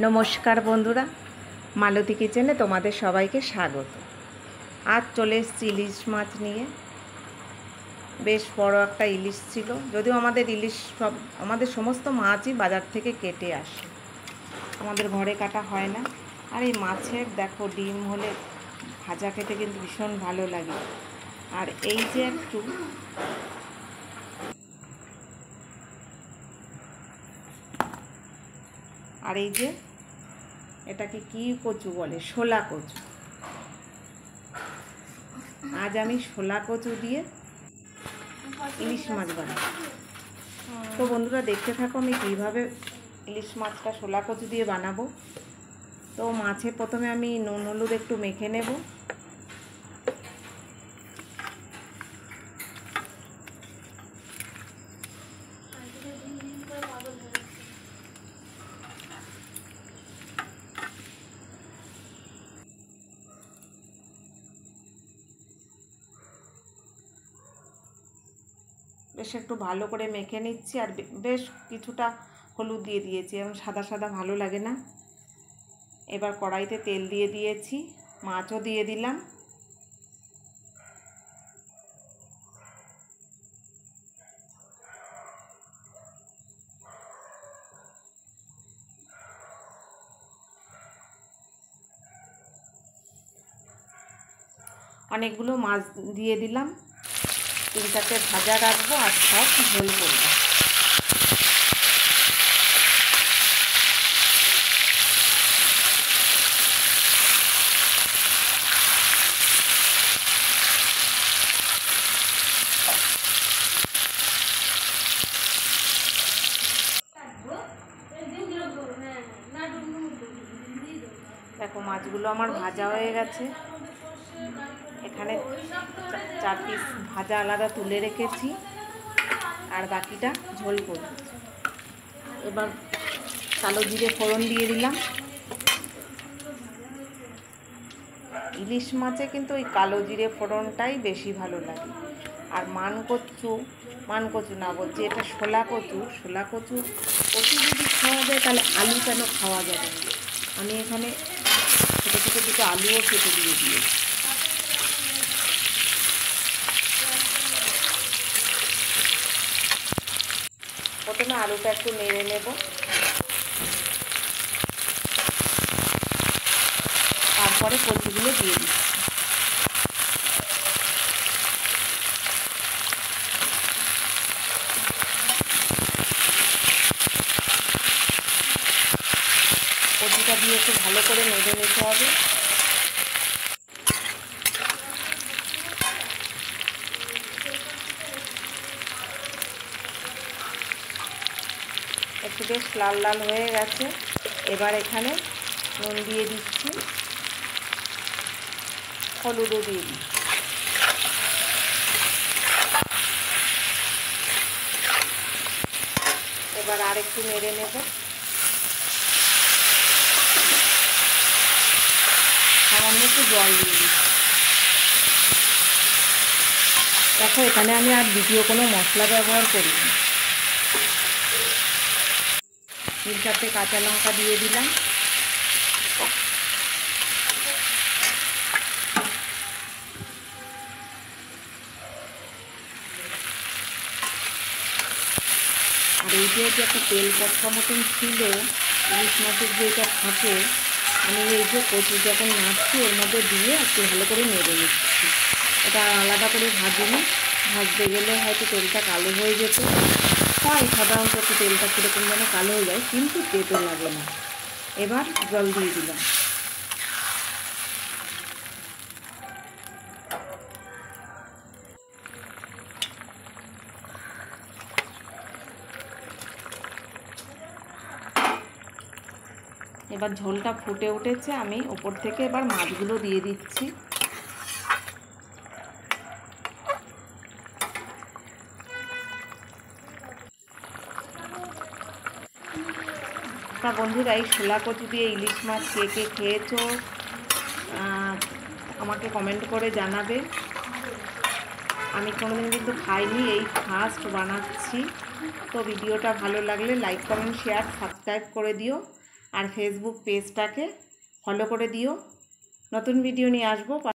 নমস্কার বন্ধুরা, মালতী কিচেনে তোমাদের সবাইকে স্বাগত। আজ চলে এসেছি ইলিশ মাছ নিয়ে। বেশ বড় একটা ইলিশ ছিল, যদিও আমাদের সমস্ত মাছই বাজার থেকে কেটে আসে, আমাদের ঘরে কাটা হয় না। আর এই মাছের দেখো ডিম হলে ভাজা খেতে কিন্তু ভীষণ ভালো লাগে। আর এই যে এটাকে কি কচু বলে, শোলা কচু। আজ আমি শোলা কচু দিয়ে ইলিশ মাছ বানাবো। তো বন্ধুরা দেখতে থাকো আমি কীভাবে ইলিশ মাছটা শোলা কচু দিয়ে বানাবো। তো মাছে প্রথমে আমি নুন হলুদ একটু মেখে নেব। বেশ একটু ভালো করে মেখে নিচ্ছি, আর বেশ কিছুটা হলুদ দিয়ে দিয়েছি, এবং সাদা সাদা ভালো লাগে না। এবার কড়াইতে তেল দিয়ে দিয়েছি, মাছও দিয়ে দিলাম। অনেকগুলো মাছ দিয়ে দিলাম, 3-4টে ভাজা রাখবো আর সব ঝোল করবো। দেখো মাছগুলো আমার ভাজা হয়ে গেছে। এখানে 4 পিস ভাজা আলাদা তুলে রেখেছি, আর বাকিটা ঝোল করব। এবার কালো জিরে ফোড়ন দিয়ে দিলাম। ইলিশ মাছে কিন্তু ওই কালো জিরে ফোড়নটাই বেশি ভালো লাগে। আর মানকচু না বলছি, এটা শোলা কচু যদি খাওয়া যায় তাহলে আলু কেন খাওয়া যাবে না। আমি এখানে ছোটো ছোটো দুটো আলুও কেটে দিয়ে দিয়েছি। প্রথমে আলুটা একটু নেড়ে নেব, তারপরে কচুগুলো দিয়ে দিচ্ছি। কচুটা দিয়ে একটু ভালো করে নেড়ে নিতে হবে। একটু বেশ লাল লাল হয়ে গেছে। এবার এখানে নুন দিয়ে দিচ্ছি, হলুদও দিয়ে দিচ্ছি। এবার আর একটু নেড়ে নেব। সামান্য একটু জল দিয়ে দিচ্ছি। দেখো এখানে আমি আর দ্বিতীয় কোনো মশলা ব্যবহার করিনি। 3-4টে কাঁচা লঙ্কা দিয়ে দিলাম। আর এই যে একটা তেল পটকা মতন ছিল ইলিশ মাছের, যেটা থাকে, আমি এই যে কচু যখন নাড়ছি ওর মধ্যে দিয়ে একটু ভালো করে নেড়ে নিচ্ছি। এটা আলাদা করে ভাজিনি, ভাজতে গেলে হয়তো তেলটা কালো হয়ে যেত। হয় সাধারণত একটু তেলটা কীরকম যেন কালো হয়ে যায়, কিন্তু তেতো লাগে না। এবার জল দিয়ে দিলাম। এবার ঝোলটা ফুটে উঠেছে, আমি ওপর থেকে এবার মাছগুলো দিয়ে দিচ্ছি। তা বন্ধুরা, এই শোলা কচু দিয়ে ইলিশ মাছ কে কে খেয়েছো আমাকে কমেন্ট করে জানাবে। আমি কোনোদিন কিন্তু খাইনি, এই ফার্স্ট বানাচ্ছি। তো ভিডিওটা ভালো লাগলে লাইক কমেন্ট শেয়ার সাবস্ক্রাইব করে দিও। আর ফেসবুক পেজটাকে ফলো করে দিও। নতুন ভিডিও নিয়ে আসবো।